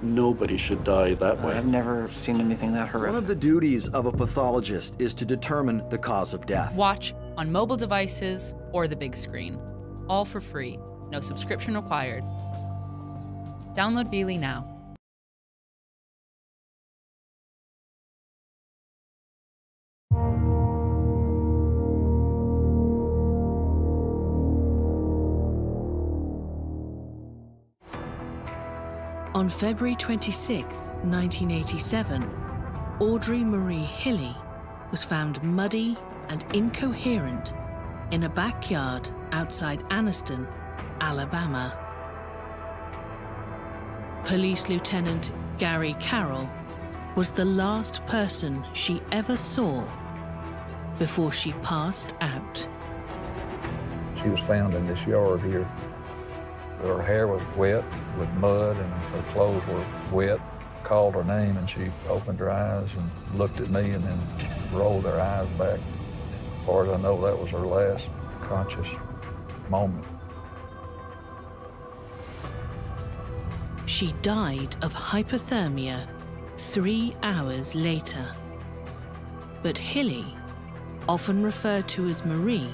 Nobody should die that way. I've never seen anything that horrific. One of the duties of a pathologist is to determine the cause of death. Watch on mobile devices or the big screen. All for free. No subscription required. Download Hilly now. On February 26, 1987, Audrey Marie Hilly was found muddy and incoherent in a backyard outside Anniston, Alabama. Police Lieutenant Gary Carroll was the last person she ever saw before she passed out. She was found in this yard here. Her hair was wet with mud and her clothes were wet. Called her name and she opened her eyes and looked at me and then rolled her eyes back. As far as I know, that was her last conscious moment. She died of hypothermia 3 hours later. But Hilly, often referred to as Marie,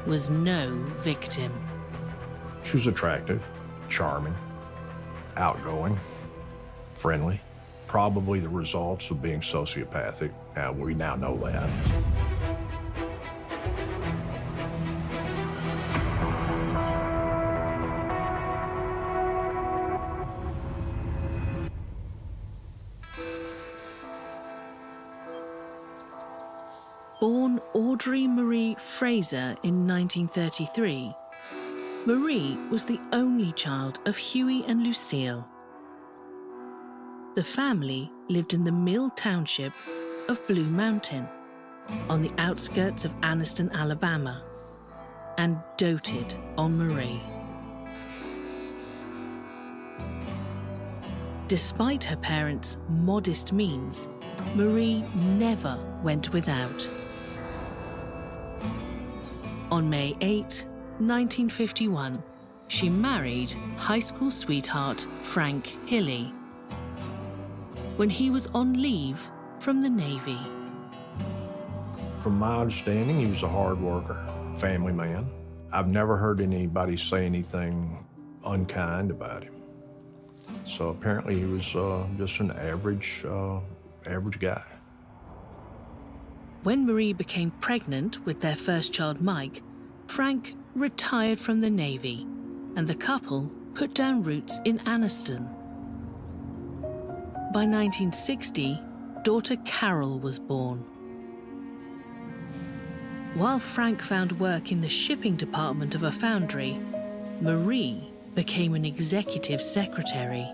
was no victim. She was attractive, charming, outgoing, friendly. Probably the results of being sociopathic. Now, we now know that. Born Audrey Marie Fraser in 1933, Marie was the only child of Huey and Lucille. The family lived in the Mill Township of Blue Mountain, on the outskirts of Anniston, Alabama, and doted on Marie. Despite her parents' modest means, Marie never went without. On May 8, 1951, she married high school sweetheart Frank Hilly when he was on leave from the Navy. From my understanding, he was a hard worker, family man. I've never heard anybody say anything unkind about him. So apparently he was just an average guy. When Marie became pregnant with their first child, Mike, Frank retired from the Navy, and the couple put down roots in Anniston. By 1960, daughter Carol was born. While Frank found work in the shipping department of a foundry, Marie became an executive secretary.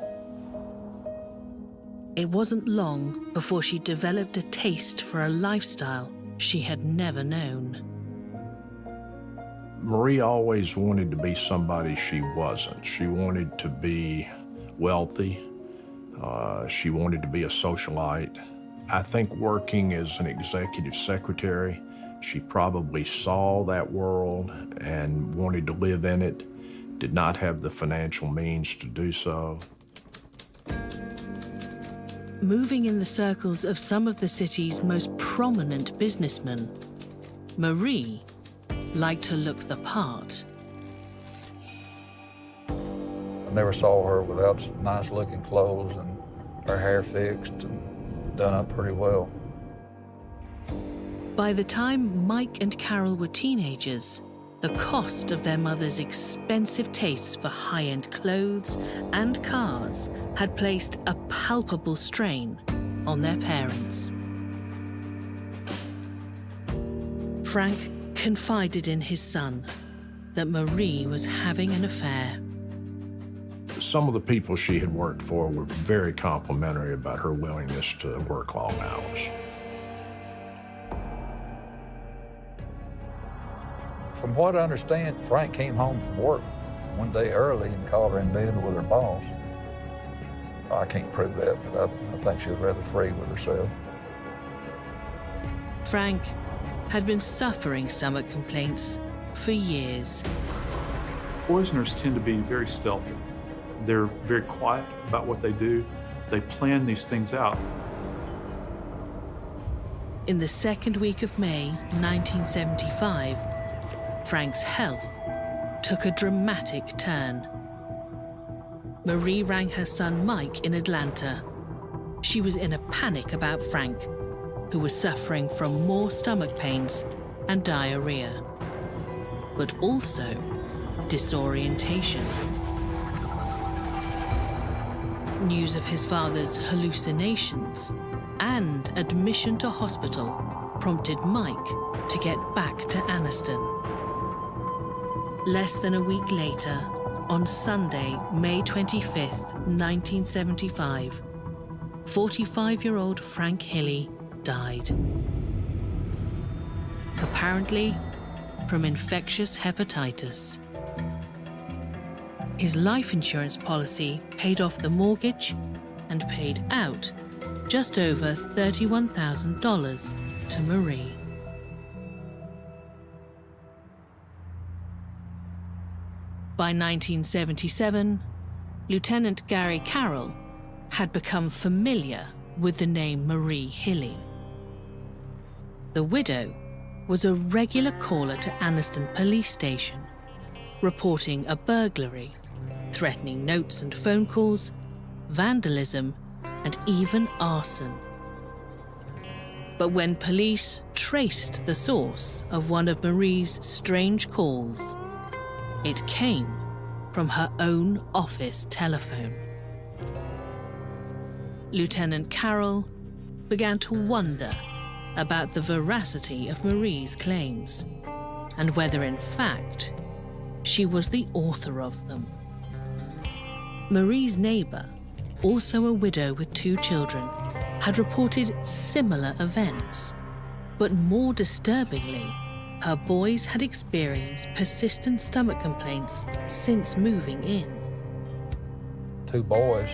It wasn't long before she developed a taste for a lifestyle she had never known. Marie always wanted to be somebody she wasn't. She wanted to be wealthy. She wanted to be a socialite. I think working as an executive secretary, she probably saw that world and wanted to live in it, did not have the financial means to do so. Moving in the circles of some of the city's most prominent businessmen, Marie liked to look the part. I never saw her without nice-looking clothes and her hair fixed and done up pretty well. By the time Mike and Carol were teenagers, the cost of their mother's expensive tastes for high-end clothes and cars had placed a palpable strain on their parents. Frank confided in his son that Marie was having an affair. Some of the people she had worked for were very complimentary about her willingness to work long hours. From what I understand, Frank came home from work one day early and called her in bed with her boss. I can't prove that, but I think she was rather free with herself. Frank had been suffering stomach complaints for years. Poisoners tend to be very stealthy. They're very quiet about what they do. They plan these things out. In the second week of May 1975, Frank's health took a dramatic turn. Marie rang her son Mike in Atlanta. She was in a panic about Frank, who was suffering from more stomach pains and diarrhea, but also disorientation. News of his father's hallucinations and admission to hospital prompted Mike to get back to Anniston. Less than a week later, on Sunday, May 25th, 1975, 45-year-old Frank Hilly died. Apparently from infectious hepatitis. His life insurance policy paid off the mortgage and paid out just over $31,000 to Marie. By 1977, Lieutenant Gary Carroll had become familiar with the name Marie Hilly. The widow was a regular caller to Anniston Police Station, reporting a burglary, threatening notes and phone calls, vandalism, and even arson. But when police traced the source of one of Marie's strange calls, it came from her own office telephone. Lieutenant Carroll began to wonder about the veracity of Marie's claims and whether, in fact, she was the author of them. Marie's neighbor, also a widow with 2 children, had reported similar events, but more disturbingly, her boys had experienced persistent stomach complaints since moving in. 2 boys,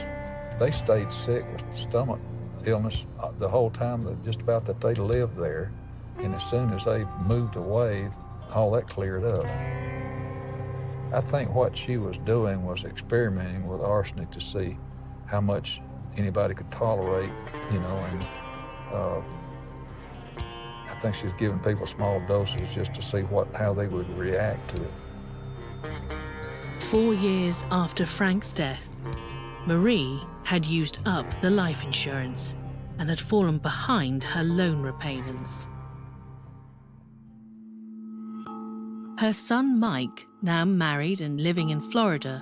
they stayed sick with stomach illness the whole time, just about that they lived there. And as soon as they moved away, all that cleared up. I think what she was doing was experimenting with arsenic to see how much anybody could tolerate, you know, and I think she was giving people small doses just to see how they would react to it. 4 years after Frank's death, Marie had used up the life insurance and had fallen behind her loan repayments. Her son Mike, now married and living in Florida,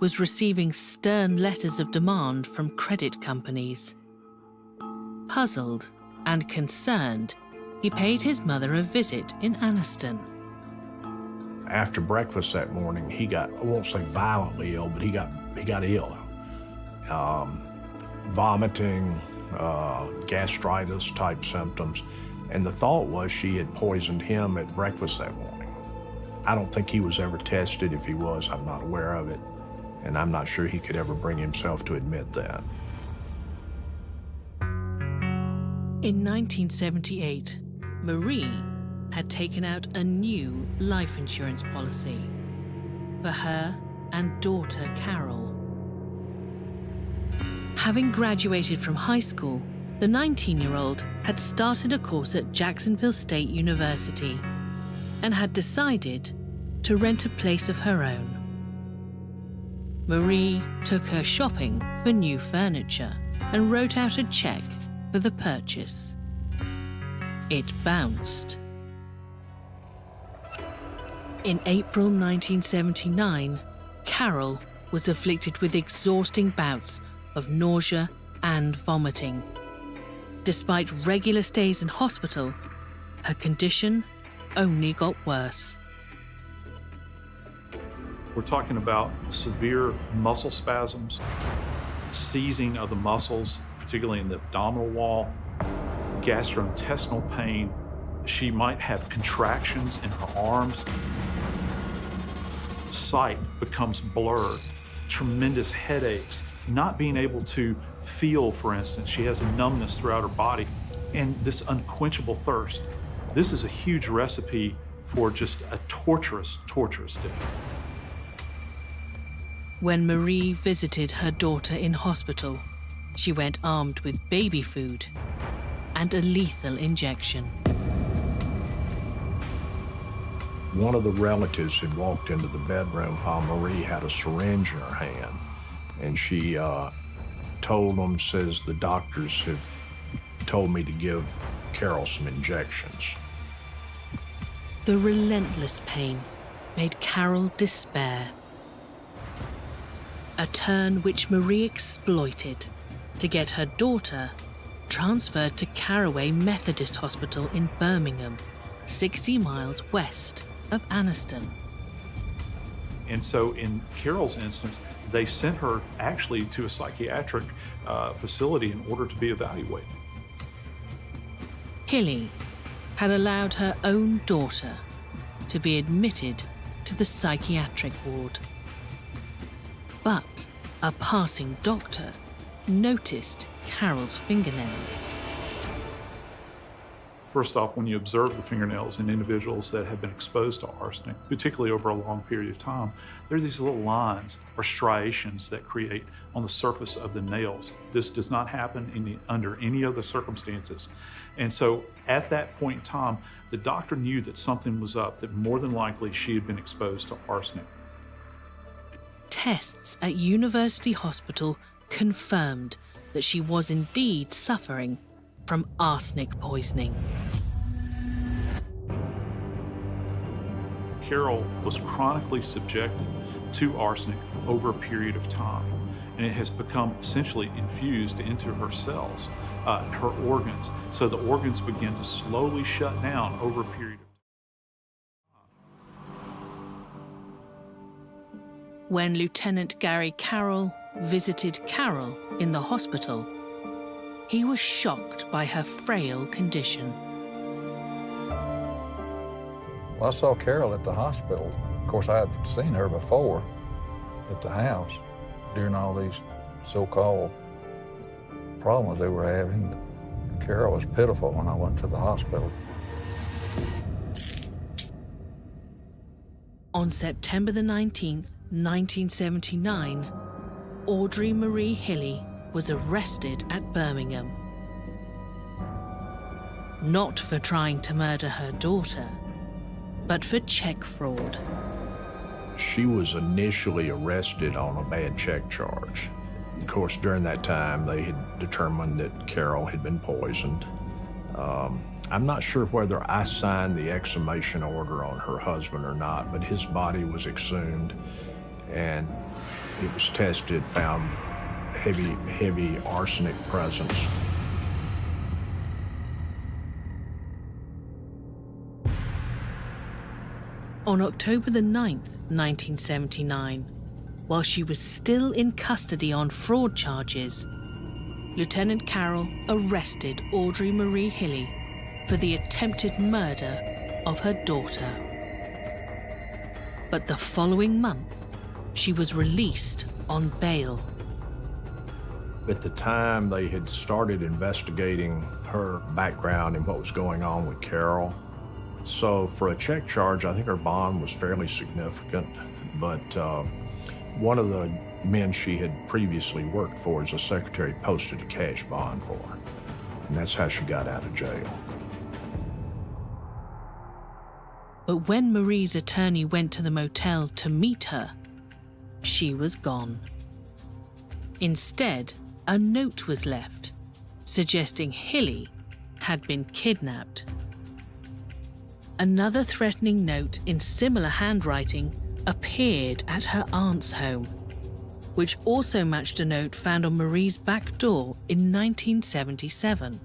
was receiving stern letters of demand from credit companies. Puzzled and concerned, he paid his mother a visit in Anniston. After breakfast that morning, he got, I won't say violently ill, but he got ill. Vomiting, gastritis type symptoms. And the thought was she had poisoned him at breakfast that morning. I don't think he was ever tested. If he was, I'm not aware of it. And I'm not sure he could ever bring himself to admit that. In 1978, Marie had taken out a new life insurance policy for her and daughter Carol. Having graduated from high school, the 19-year-old had started a course at Jacksonville State University and had decided to rent a place of her own. Marie took her shopping for new furniture and wrote out a check for the purchase. It bounced. In April 1979, Carol was afflicted with exhausting bouts of nausea and vomiting. Despite regular stays in hospital, her condition only got worse. We're talking about severe muscle spasms, seizing of the muscles, particularly in the abdominal wall, gastrointestinal pain. She might have contractions in her arms. Sight becomes blurred, tremendous headaches, not being able to feel, for instance. She has a numbness throughout her body, and this unquenchable thirst. This is a huge recipe for just a torturous, torturous day. When Marie visited her daughter in hospital, She went armed with baby food and a lethal injection. One of the relatives had walked into the bedroom while Marie had a syringe in her hand, and she told them, says, the doctors have told me to give Carol some injections. The relentless pain made Carol despair. A turn which Marie exploited to get her daughter transferred to Caraway Methodist Hospital in Birmingham, 60 miles west of Anniston. And so in Carol's instance, they sent her actually to a psychiatric facility in order to be evaluated. Hilly had allowed her own daughter to be admitted to the psychiatric ward. But a passing doctor noticed Carol's fingernails. First off, when you observe the fingernails in individuals that have been exposed to arsenic, particularly over a long period of time, there are these little lines or striations that create on the surface of the nails. This does not happen under any other circumstances. And so at that point in time, the doctor knew that something was up, that more than likely she had been exposed to arsenic. Tests at University Hospital confirmed that she was indeed suffering from arsenic poisoning. Carol was chronically subjected to arsenic over a period of time, and it has become essentially infused into her cells, her organs. So the organs begin to slowly shut down over a period of time. When Lieutenant Gary Carroll visited Carol in the hospital, he was shocked by her frail condition. Well, I saw Carol at the hospital. Of course, I had seen her before at the house during all these so-called problems they were having. Carol was pitiful when I went to the hospital. On September the 19th, 1979, Audrey Marie Hilly was arrested at Birmingham. Not for trying to murder her daughter, but for check fraud. She was initially arrested on a bad check charge. Of course, during that time, they had determined that Carol had been poisoned. I'm not sure whether I signed the exhumation order on her husband or not, but his body was exhumed and it was tested, found heavy arsenic presence. On October the 9th, 1979, while she was still in custody on fraud charges, Lieutenant Carroll arrested Audrey Marie Hilly for the attempted murder of her daughter. But the following month, she was released on bail. At the time, they had started investigating her background and what was going on with Carol. So for a check charge, I think her bond was fairly significant, but one of the men she had previously worked for as a secretary posted a cash bond for her, and that's how she got out of jail. But when Marie's attorney went to the motel to meet her, she was gone. Instead, a note was left, suggesting Hilly had been kidnapped. Another threatening note in similar handwriting appeared at her aunt's home, which also matched a note found on Marie's back door in 1977.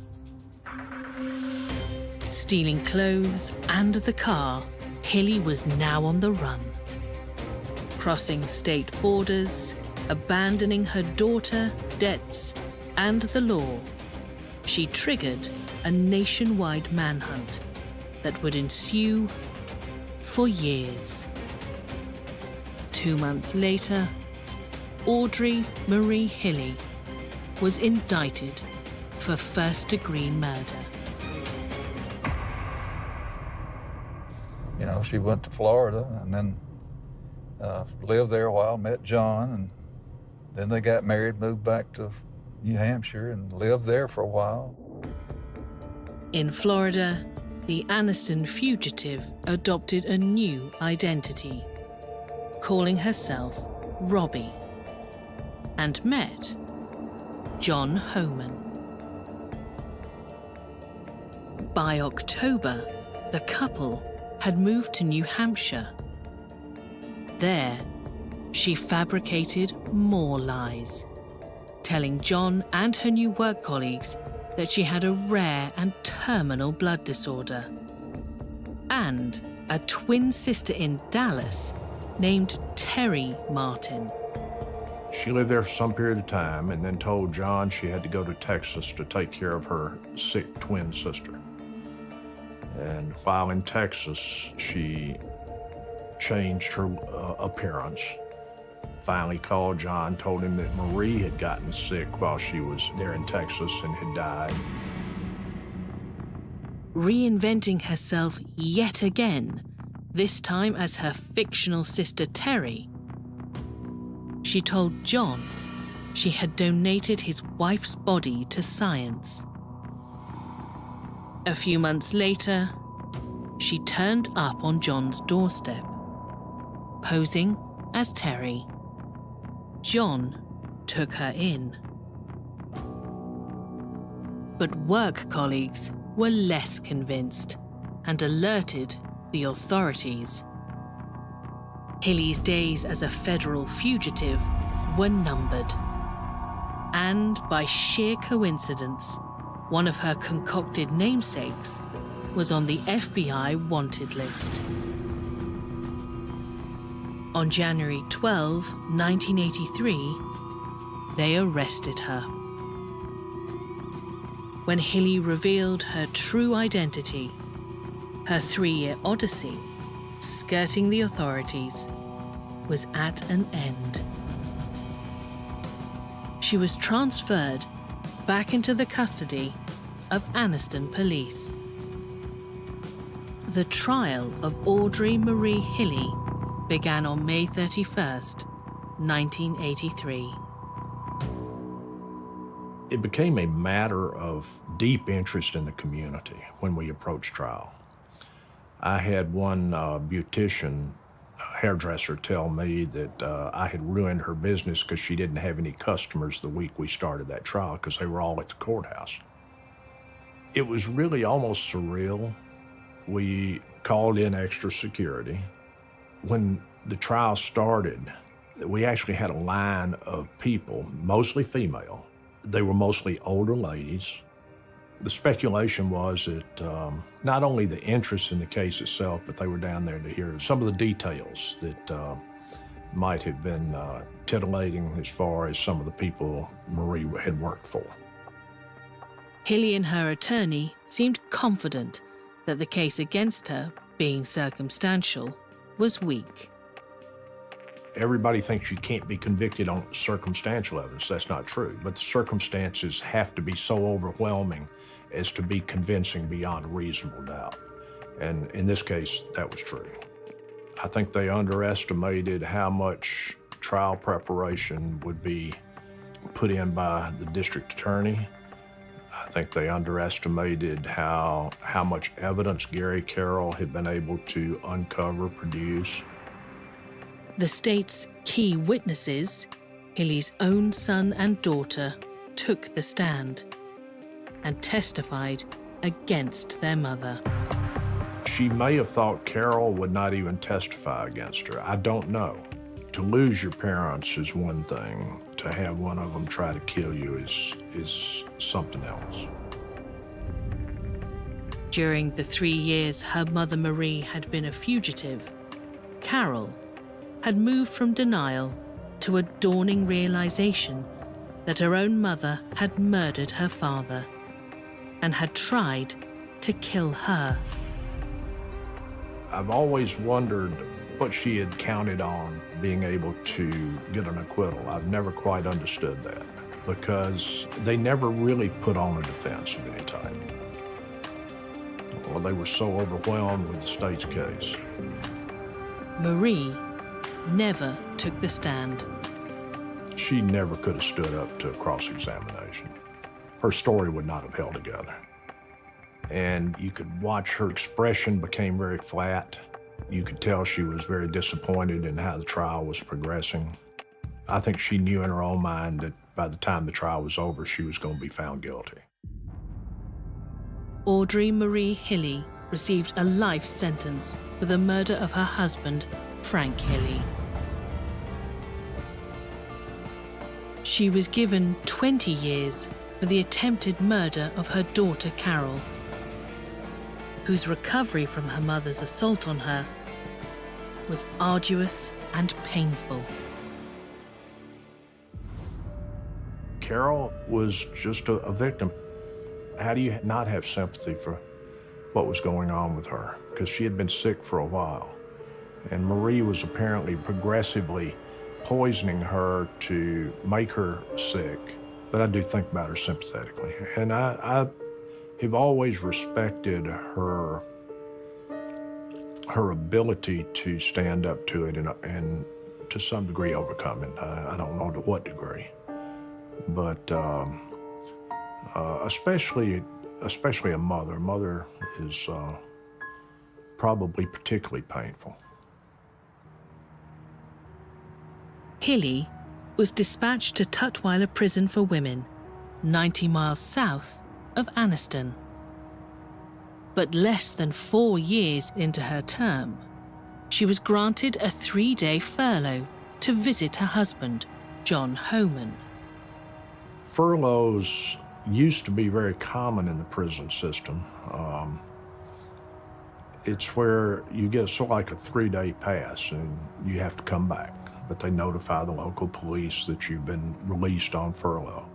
Stealing clothes and the car, Hilly was now on the run. Crossing state borders, abandoning her daughter, debts, and the law, she triggered a nationwide manhunt that would ensue for years. 2 months later, Audrey Marie Hilly was indicted for first-degree murder. You know, she went to Florida and then lived there a while, met John, and then they got married, moved back to New Hampshire and lived there for a while. In Florida, the Aniston fugitive adopted a new identity, calling herself Robbie, and met John Homan. By October, the couple had moved to New Hampshire. There, she fabricated more lies, telling John and her new work colleagues that she had a rare and terminal blood disorder, and a twin sister in Dallas named Terry Martin. She lived there for some period of time and then told John she had to go to Texas to take care of her sick twin sister. And while in Texas, she changed her appearance. Finally called John, told him that Marie had gotten sick while she was there in Texas and had died. Reinventing herself yet again, this time as her fictional sister Terry, she told John she had donated his wife's body to science. A few months later, she turned up on John's doorstep, posing as Terry. John took her in. But work colleagues were less convinced and alerted the authorities. Hilly's days as a federal fugitive were numbered. And by sheer coincidence, one of her concocted namesakes was on the FBI wanted list. On January 12, 1983, they arrested her. When Hilly revealed her true identity, her 3-year odyssey, skirting the authorities, was at an end. She was transferred back into the custody of Aniston police. The trial of Audrey Marie Hilly began on May 31st, 1983. It became a matter of deep interest in the community when we approached trial. I had one beautician, hairdresser, tell me that I had ruined her business because she didn't have any customers the week we started that trial because they were all at the courthouse. It was really almost surreal. We called in extra security. When the trial started, we actually had a line of people, mostly female. They were mostly older ladies. The speculation was that not only the interest in the case itself, but they were down there to hear some of the details that might have been titillating as far as some of the people Marie had worked for. Hilly and her attorney seemed confident that the case against her, being circumstantial, was weak. Everybody thinks you can't be convicted on circumstantial evidence. That's not true. But the circumstances have to be so overwhelming as to be convincing beyond a reasonable doubt. And in this case, that was true. I think they underestimated how much trial preparation would be put in by the district attorney. I think they underestimated how much evidence Gary Carroll had been able to uncover, produce. The state's key witnesses, Hilly's own son and daughter, took the stand and testified against their mother. She may have thought Carroll would not even testify against her. I don't know. To lose your parents is one thing. To have one of them try to kill you is something else. During the 3 years her mother Marie had been a fugitive, Carol had moved from denial to a dawning realization that her own mother had murdered her father and had tried to kill her. I've always wondered what she had counted on being able to get an acquittal. I've never quite understood that because they never really put on a defense of any type. Well, they were so overwhelmed with the state's case. Marie never took the stand. She never could have stood up to cross-examination. Her story would not have held together. And you could watch her expression became very flat. You could tell she was very disappointed in how the trial was progressing. I think she knew in her own mind that by the time the trial was over, she was going to be found guilty. Audrey Marie Hilly received a life sentence for the murder of her husband, Frank Hilly. She was given 20 years for the attempted murder of her daughter Carol, whose recovery from her mother's assault on her was arduous and painful. Carol was just a victim. How do you not have sympathy for what was going on with her? Because she had been sick for a while. And Marie was apparently progressively poisoning her to make her sick. But I do think about her sympathetically. And I have always respected her ability to stand up to it and to some degree overcome it. I don't know to what degree. But especially a mother. Mother is probably particularly painful. Hilly was dispatched to Tutwiler Prison for Women, 90 miles south of Anniston. But less than 4 years into her term, she was granted a 3-day furlough to visit her husband, John Homan. Furloughs used to be very common in the prison system. It's where you get sort of like a 3-day pass and you have to come back, but they notify the local police that you've been released on furlough.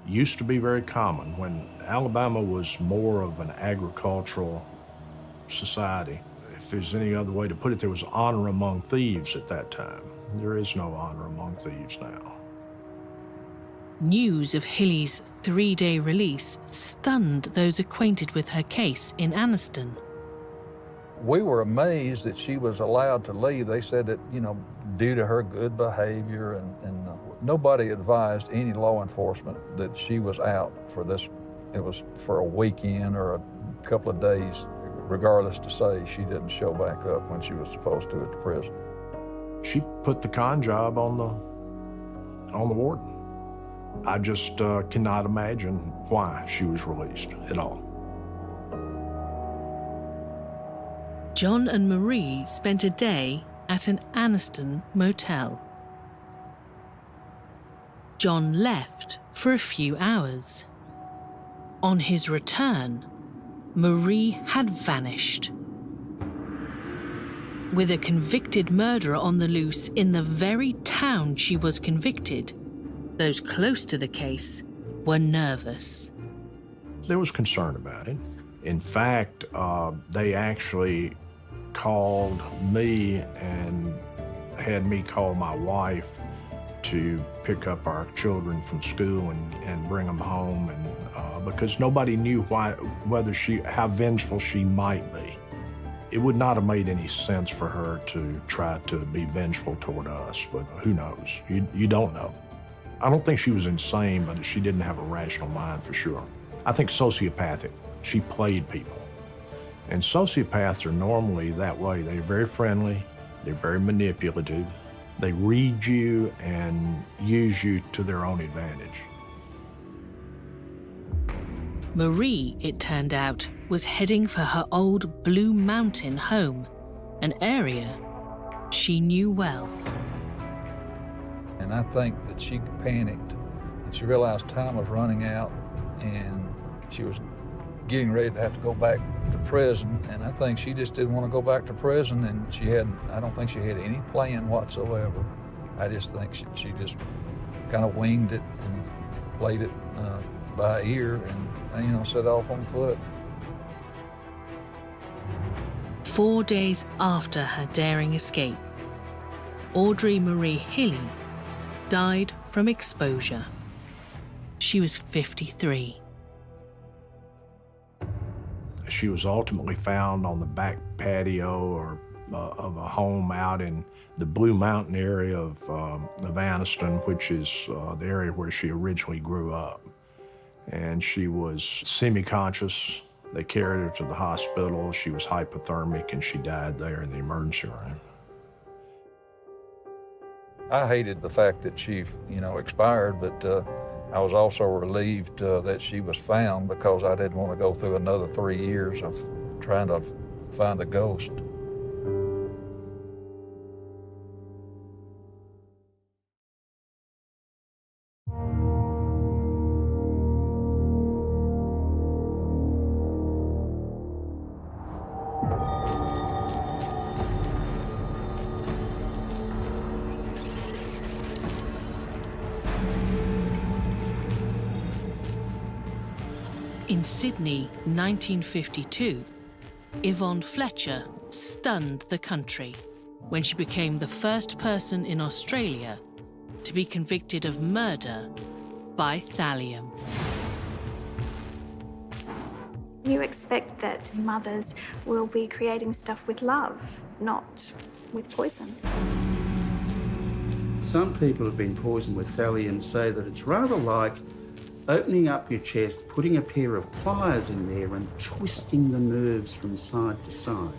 Used to be very common. When Alabama was more of an agricultural society, if there's any other way to put it, there was honor among thieves at that time. There is no honor among thieves now. News of Hilly's 3-day release stunned those acquainted with her case in Anniston. We were amazed that she was allowed to leave. They said that, due to her good behavior and nobody advised any law enforcement that she was out for this. It was for a weekend or a couple of days, regardless to say she didn't show back up when she was supposed to at the prison. She put the con job on the warden. I just cannot imagine why she was released at all. John and Marie spent a day at an Anniston motel. John left for a few hours. On his return, Marie had vanished. With a convicted murderer on the loose in the very town she was convicted, those close to the case were nervous. There was concern about it. In fact, they actually called me and had me call my wife to pick up our children from school and bring them home, and because nobody knew how vengeful she might be. It would not have made any sense for her to try to be vengeful toward us, but who knows? You don't know. I don't think she was insane, but she didn't have a rational mind for sure. I think sociopathic. She played people. And sociopaths are normally that way. They're very friendly, they're very manipulative, they read you and use you to their own advantage. Marie, it turned out, was heading for her old Blue Mountain home, an area she knew well. And I think that she panicked and she realized time was running out and she was getting ready to have to go back to prison. And I think she just didn't want to go back to prison, and I don't think she had any plan whatsoever. I just think she just kind of winged it and played it by ear and, set off on foot. 4 days after her daring escape, Audrey Marie Hilly died from exposure. She was 53. She was ultimately found on the back patio or of a home out in the Blue Mountain area of Anniston, which is the area where she originally grew up. And she was semi-conscious. They carried her to the hospital. She was hypothermic, and she died there in the emergency room. I hated the fact that she, expired, but I was also relieved that she was found, because I didn't want to go through another 3 years of trying to find a ghost. In Sydney, 1952, Yvonne Fletcher stunned the country when she became the first person in Australia to be convicted of murder by thallium. You expect that mothers will be creating stuff with love, not with poison. Some people who've been poisoned with thallium say that it's rather like opening up your chest, putting a pair of pliers in there and twisting the nerves from side to side.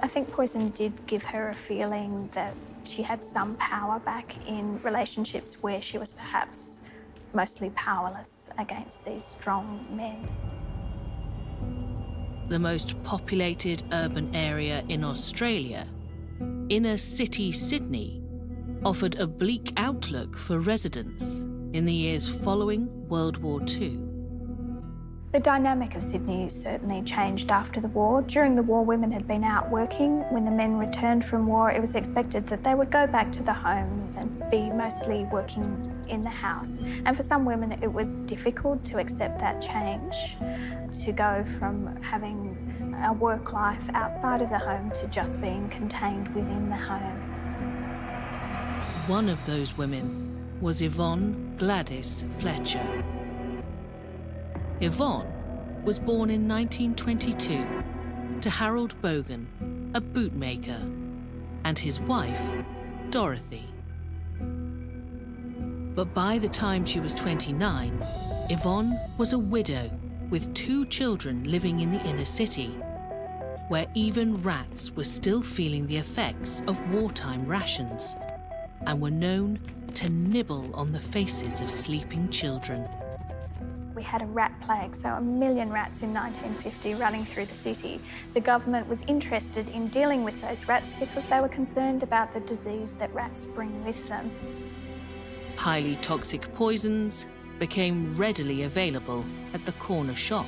I think poison did give her a feeling that she had some power back in relationships where she was perhaps mostly powerless against these strong men. The most populated urban area in Australia, inner city Sydney, offered a bleak outlook for residents in the years following World War II. The dynamic of Sydney certainly changed after the war. During the war, women had been out working. When the men returned from war, it was expected that they would go back to the home and be mostly working in the house. And for some women, it was difficult to accept that change, to go from having a work life outside of the home to just being contained within the home. One of those women was Yvonne Gladys Fletcher. Yvonne was born in 1922 to Harold Bogan, a bootmaker, and his wife, Dorothy. But by the time she was 29, Yvonne was a widow with 2 children living in the inner city, where even rats were still feeling the effects of wartime rations and were known to nibble on the faces of sleeping children. We had a rat plague, so 1 million rats in 1950 running through the city. The government was interested in dealing with those rats because they were concerned about the disease that rats bring with them. Highly toxic poisons became readily available at the corner shop.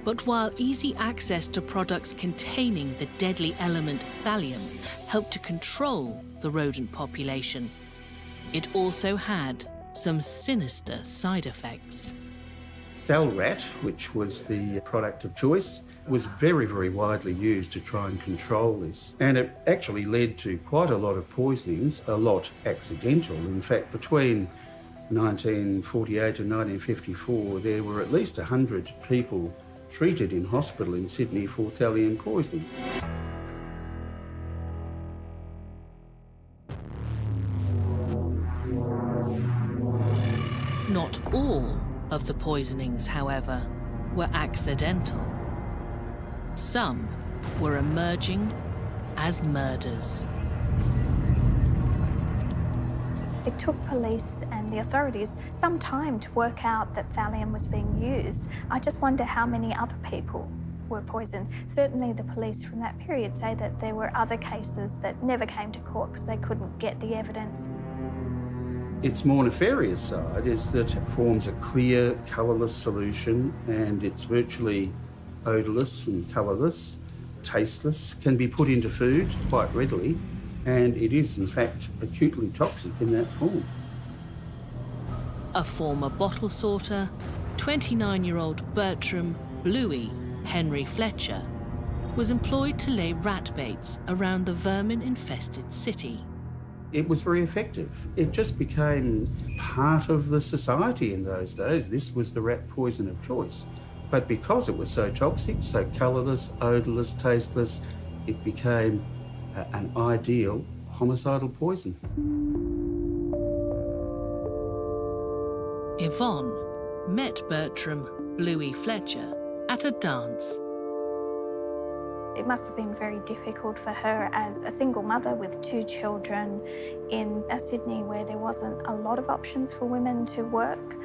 But while easy access to products containing the deadly element thallium helped to control the rodent population, it also had some sinister side effects. Thalrat, which was the product of choice, was very, very widely used to try and control this. And it actually led to quite a lot of poisonings, a lot accidental. In fact, between 1948 and 1954, there were at least 100 people treated in hospital in Sydney for thallium poisoning. Not all of the poisonings, however, were accidental. Some were emerging as murders. It took police and the authorities some time to work out that thallium was being used. I just wonder how many other people were poisoned. Certainly the police from that period say that there were other cases that never came to court because they couldn't get the evidence. Its more nefarious side is that it forms a clear, colourless solution, and it's virtually odourless and colourless, tasteless, can be put into food quite readily, and it is in fact acutely toxic in that form. A former bottle sorter, 29-year-old Bertram Bluey Henry Fletcher was employed to lay rat baits around the vermin-infested city. It was very effective. It just became part of the society in those days. This was the rat poison of choice. But because it was so toxic, so colourless, odourless, tasteless, it became an ideal homicidal poison. Yvonne met Bertram Bluey Fletcher at a dance. It must have been very difficult for her as a single mother with 2 children in Sydney, where there wasn't a lot of options for women to work.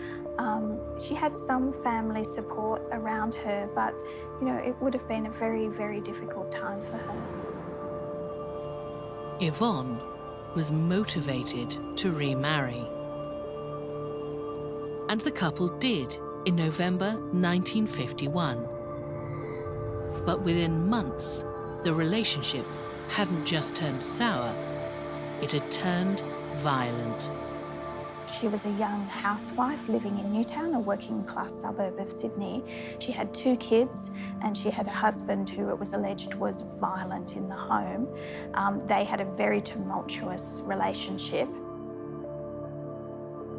She had some family support around her, but it would have been a very, very difficult time for her. Yvonne was motivated to remarry. And the couple did in November 1951. But within months, the relationship hadn't just turned sour, it had turned violent. She was a young housewife living in Newtown, a working-class suburb of Sydney. She had 2 kids, and she had a husband who it was alleged was violent in the home. They had a very tumultuous relationship.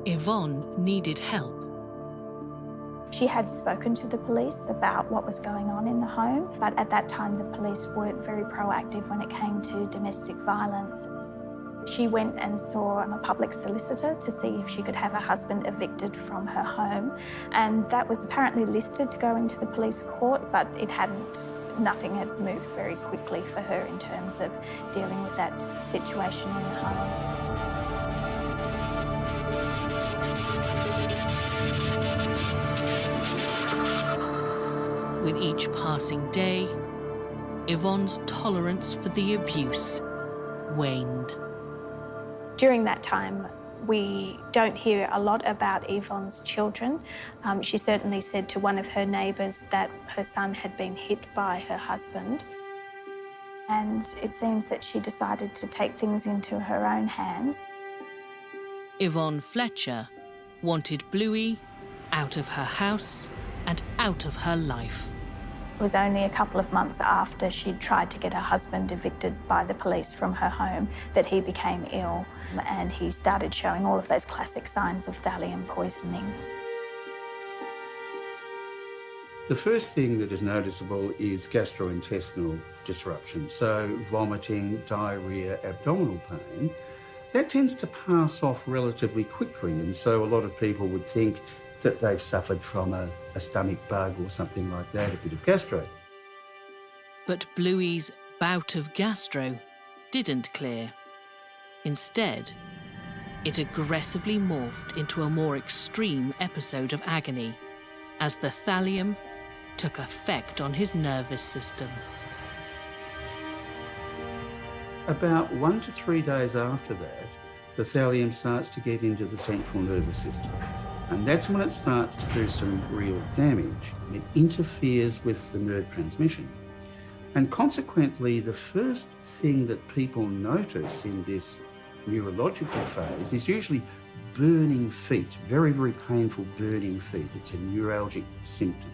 Yvonne needed help. She had spoken to the police about what was going on in the home, but at that time the police weren't very proactive when it came to domestic violence. She went and saw a public solicitor to see if she could have her husband evicted from her home, and that was apparently listed to go into the police court, but it hadn't. Nothing had moved very quickly for her in terms of dealing with that situation in the home. With each passing day, Yvonne's tolerance for the abuse waned. During that time, we don't hear a lot about Yvonne's children. She certainly said to one of her neighbours that her son had been hit by her husband. And it seems that she decided to take things into her own hands. Yvonne Fletcher wanted Bluey out of her house and out of her life. It was only a couple of months after she'd tried to get her husband evicted by the police from her home that he became ill, and he started showing all of those classic signs of thallium poisoning. The first thing that is noticeable is gastrointestinal disruption, so vomiting, diarrhoea, abdominal pain. That tends to pass off relatively quickly, and so a lot of people would think that they've suffered from a stomach bug or something like that, a bit of gastro. But Bluey's bout of gastro didn't clear. Instead, it aggressively morphed into a more extreme episode of agony as the thallium took effect on his nervous system. About 1 to 3 days after that, the thallium starts to get into the central nervous system. And that's when it starts to do some real damage. It interferes with the nerve transmission. And consequently, the first thing that people notice in this neurological phase is usually burning feet, very, very painful burning feet. It's a neuralgic symptom.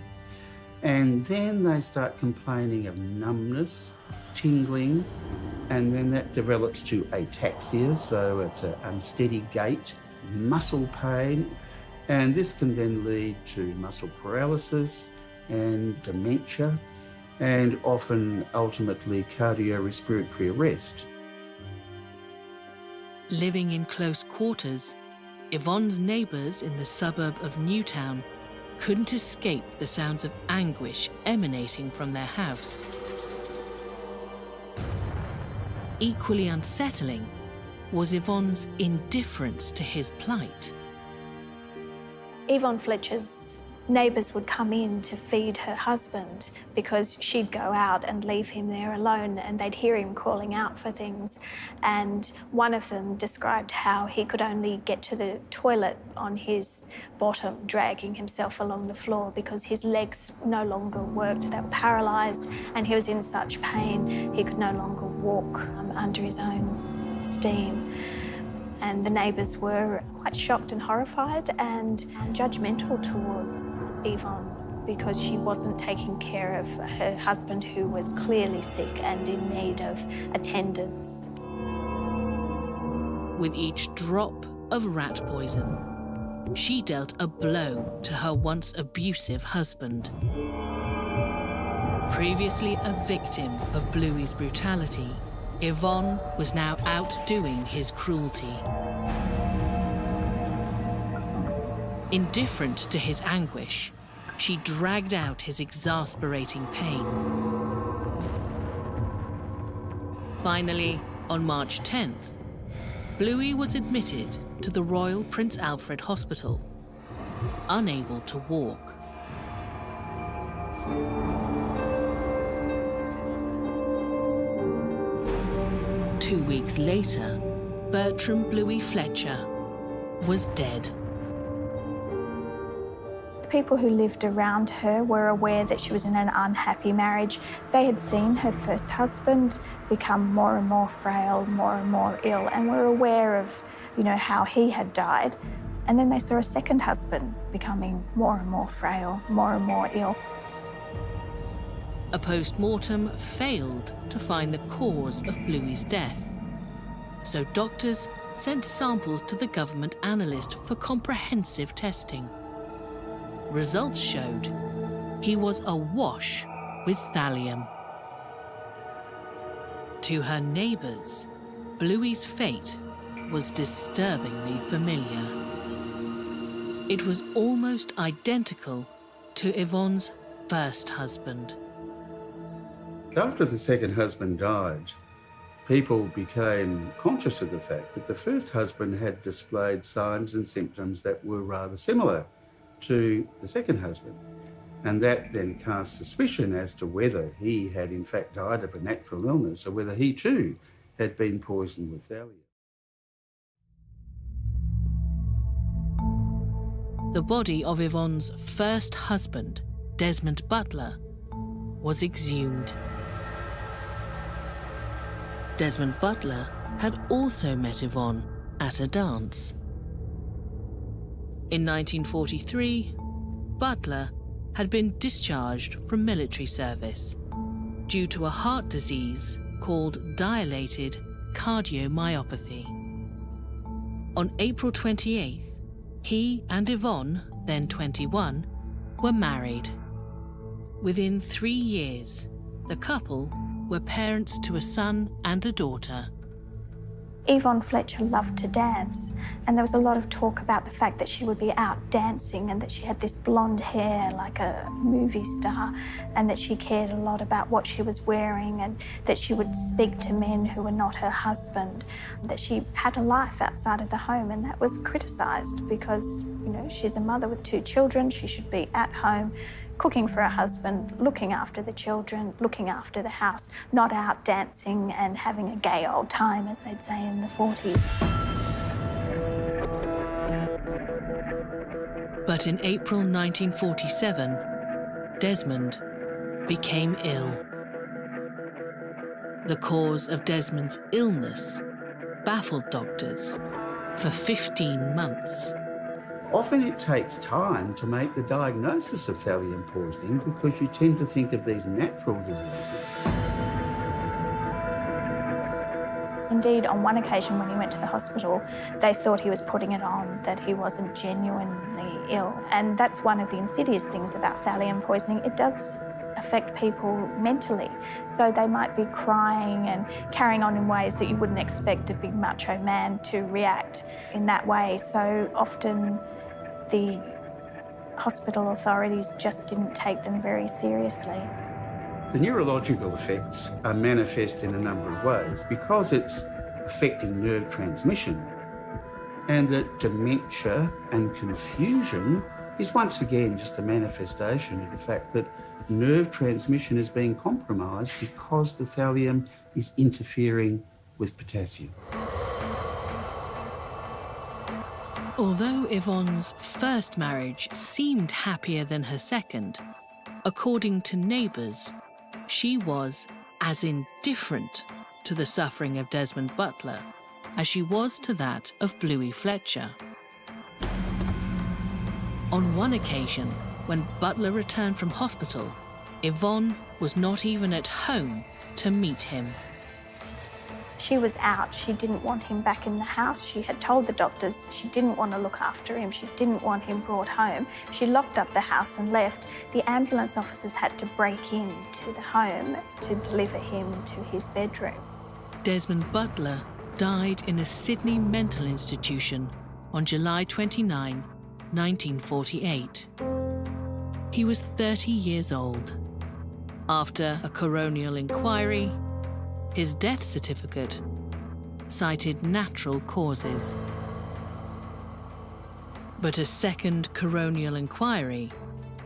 And then they start complaining of numbness, tingling, and then that develops to ataxia, so it's an unsteady gait, muscle pain, and this can then lead to muscle paralysis and dementia, and often ultimately cardiorespiratory arrest. Living in close quarters, Yvonne's neighbours in the suburb of Newtown couldn't escape the sounds of anguish emanating from their house. Equally unsettling was Yvonne's indifference to his plight. Yvonne Fletcher's neighbours would come in to feed her husband because she'd go out and leave him there alone, and they'd hear him calling out for things. And one of them described how he could only get to the toilet on his bottom, dragging himself along the floor because his legs no longer worked. They were paralysed, and he was in such pain he could no longer walk under his own steam. And the neighbours were quite shocked and horrified and judgmental towards Yvonne because she wasn't taking care of her husband, who was clearly sick and in need of attendance. With each drop of rat poison, she dealt a blow to her once abusive husband. Previously a victim of Bluey's brutality, Yvonne was now outdoing his cruelty. Indifferent to his anguish, she dragged out his exasperating pain. Finally, on March 10th, Bluey was admitted to the Royal Prince Alfred Hospital, unable to walk. Two weeks later, Bertram Bluey Fletcher was dead. The people who lived around her were aware that she was in an unhappy marriage. They had seen her first husband become more and more frail, more and more ill, and were aware of, how he had died. And then they saw a second husband becoming more and more frail, more and more ill. A post-mortem failed to find the cause of Bluey's death, so doctors sent samples to the government analyst for comprehensive testing. Results showed he was awash with thallium. To her neighbours, Bluey's fate was disturbingly familiar. It was almost identical to Yvonne's first husband. After the second husband died, people became conscious of the fact that the first husband had displayed signs and symptoms that were rather similar to the second husband. And that then cast suspicion as to whether he had in fact died of a natural illness or whether he too had been poisoned with thallium. The body of Yvonne's first husband, Desmond Butler, was exhumed. Desmond Butler had also met Yvonne at a dance. In 1943, Butler had been discharged from military service due to a heart disease called dilated cardiomyopathy. On April 28th, he and Yvonne, then 21, were married. Within 3 years, the couple were parents to a son and a daughter. Yvonne Fletcher loved to dance, and there was a lot of talk about the fact that she would be out dancing and that she had this blonde hair like a movie star, and that she cared a lot about what she was wearing, and that she would speak to men who were not her husband, that she had a life outside of the home, and that was criticised because, she's a mother with 2 children, she should be at home, cooking for her husband, looking after the children, looking after the house, not out dancing and having a gay old time, as they'd say in the 40s. But in April 1947, Desmond became ill. The cause of Desmond's illness baffled doctors for 15 months. Often it takes time to make the diagnosis of thallium poisoning because you tend to think of these natural diseases. Indeed, on one occasion when he went to the hospital, they thought he was putting it on, that he wasn't genuinely ill. And that's one of the insidious things about thallium poisoning. It does affect people mentally. So they might be crying and carrying on in ways that you wouldn't expect a big macho man to react in that way. So often the hospital authorities just didn't take them very seriously. The neurological effects are manifest in a number of ways because it's affecting nerve transmission, and that dementia and confusion is once again just a manifestation of the fact that nerve transmission is being compromised because the thallium is interfering with potassium. Although Yvonne's first marriage seemed happier than her second, according to neighbours, she was as indifferent to the suffering of Desmond Butler as she was to that of Bluey Fletcher. On one occasion, when Butler returned from hospital, Yvonne was not even at home to meet him. She was out. She didn't want him back in the house. She had told the doctors she didn't want to look after him. She didn't want him brought home. She locked up the house and left. The ambulance officers had to break into the home to deliver him to his bedroom. Desmond Butler died in a Sydney mental institution on July 29, 1948. He was 30 years old. After a coronial inquiry, his death certificate cited natural causes. But a second coronial inquiry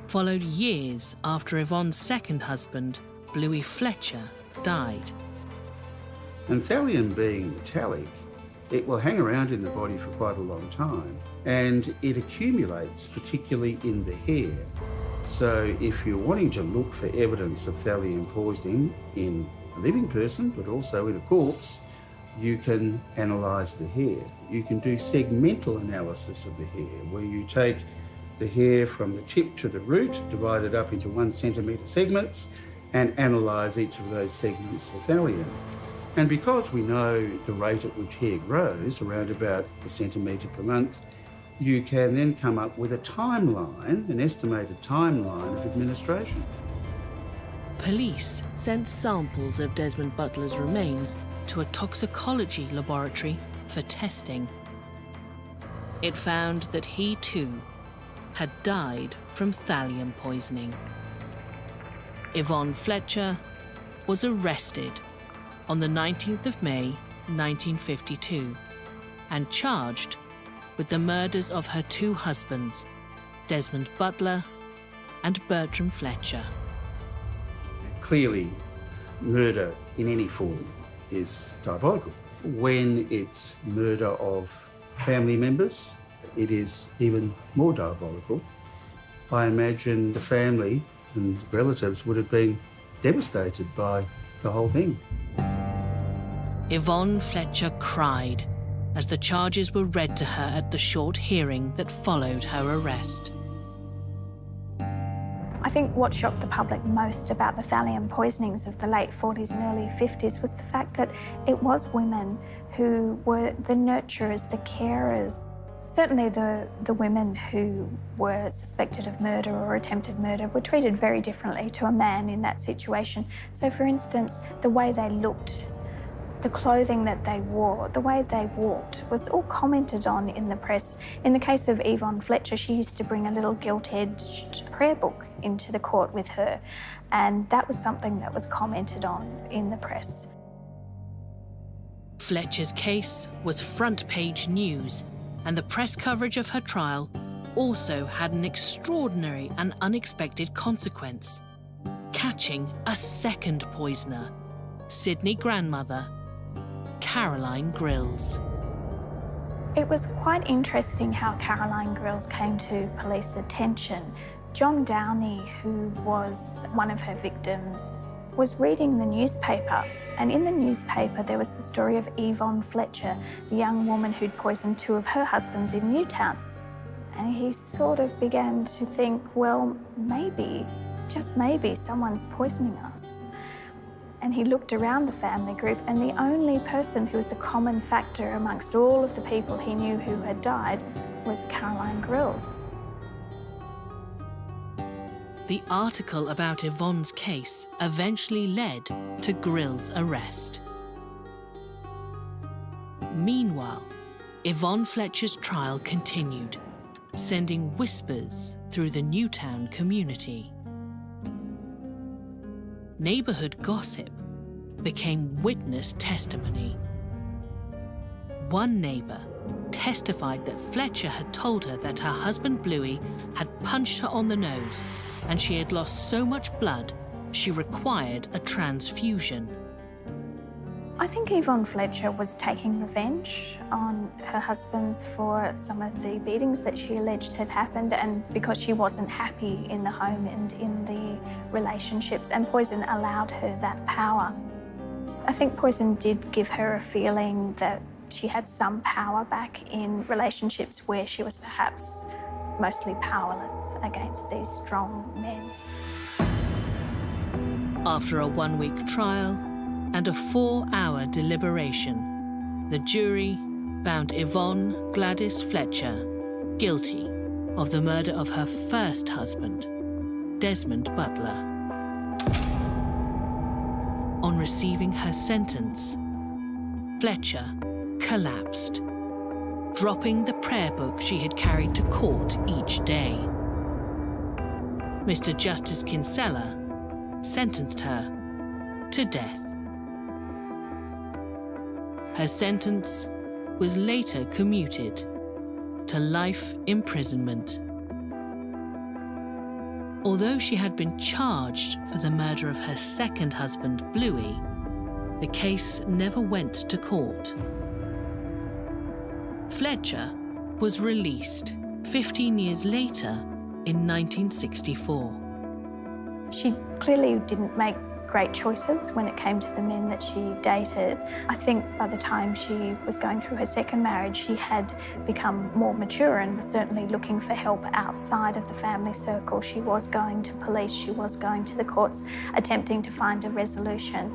followed years after Yvonne's second husband, Bluey Fletcher, died. And thallium being metallic, it will hang around in the body for quite a long time, and it accumulates particularly in the hair. So if you're wanting to look for evidence of thallium poisoning in a living person, but also in a corpse, you can analyse the hair. You can do segmental analysis of the hair, where you take the hair from the tip to the root, divide it up into 1 centimetre segments, and analyse each of those segments for thallium. And because we know the rate at which hair grows, around about a centimetre per month, you can then come up with a timeline, an estimated timeline of administration. Police sent samples of Desmond Butler's remains to a toxicology laboratory for testing. It found that he too had died from thallium poisoning. Yvonne Fletcher was arrested on the 19th of May, 1952, and charged with the murders of her 2 husbands, Desmond Butler and Bertram Fletcher. Clearly, murder in any form is diabolical. When it's murder of family members, it is even more diabolical. I imagine the family and relatives would have been devastated by the whole thing. Yvonne Fletcher cried as the charges were read to her at the short hearing that followed her arrest. I think what shocked the public most about the thallium poisonings of the late 40s and early 50s was the fact that it was women who were the nurturers, the carers. Certainly the women who were suspected of murder or attempted murder were treated very differently to a man in that situation. So for instance, the way they looked, the clothing that they wore, the way they walked was all commented on in the press. In the case of Yvonne Fletcher, she used to bring a little gilt-edged prayer book into the court with her, and that was something that was commented on in the press. Fletcher's case was front-page news, and the press coverage of her trial also had an extraordinary and unexpected consequence: catching a second poisoner, Sydney grandmother Caroline Grills. It was quite interesting how Caroline Grills came to police attention. John Downey, who was one of her victims, was reading the newspaper, and in the newspaper there was the story of Yvonne Fletcher, the young woman who'd poisoned 2 of her husbands in Newtown. And he sort of began to think, well, maybe, just maybe, someone's poisoning us. And he looked around the family group, and the only person who was the common factor amongst all of the people he knew who had died was Caroline Grills. The article about Yvonne's case eventually led to Grills' arrest. Meanwhile, Yvonne Fletcher's trial continued, sending whispers through the Newtown community. Neighbourhood gossip became witness testimony. One neighbour testified that Fletcher had told her that her husband Bluey had punched her on the nose and she had lost so much blood she required a transfusion. I think Yvonne Fletcher was taking revenge on her husbands for some of the beatings that she alleged had happened, and because she wasn't happy in the home and in the relationships, and poison allowed her that power. I think poison did give her a feeling that she had some power back in relationships where she was perhaps mostly powerless against these strong men. After a one-week trial and a 4-hour deliberation, the jury found Yvonne Gladys Fletcher guilty of the murder of her first husband, Desmond Butler. On receiving her sentence, Fletcher collapsed, dropping the prayer book she had carried to court each day. Mr. Justice Kinsella sentenced her to death. Her sentence was later commuted to life imprisonment. Although she had been charged for the murder of her second husband, Bluey, the case never went to court. Fletcher was released 15 years later in 1964. She clearly didn't make great choices when it came to the men that she dated. I think by the time she was going through her second marriage, she had become more mature and was certainly looking for help outside of the family circle. She was going to police, she was going to the courts, attempting to find a resolution.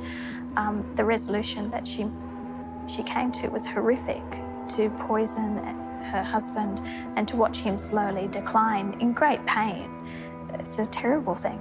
The resolution that she came to was horrific, to poison her husband and to watch him slowly decline in great pain. It's a terrible thing.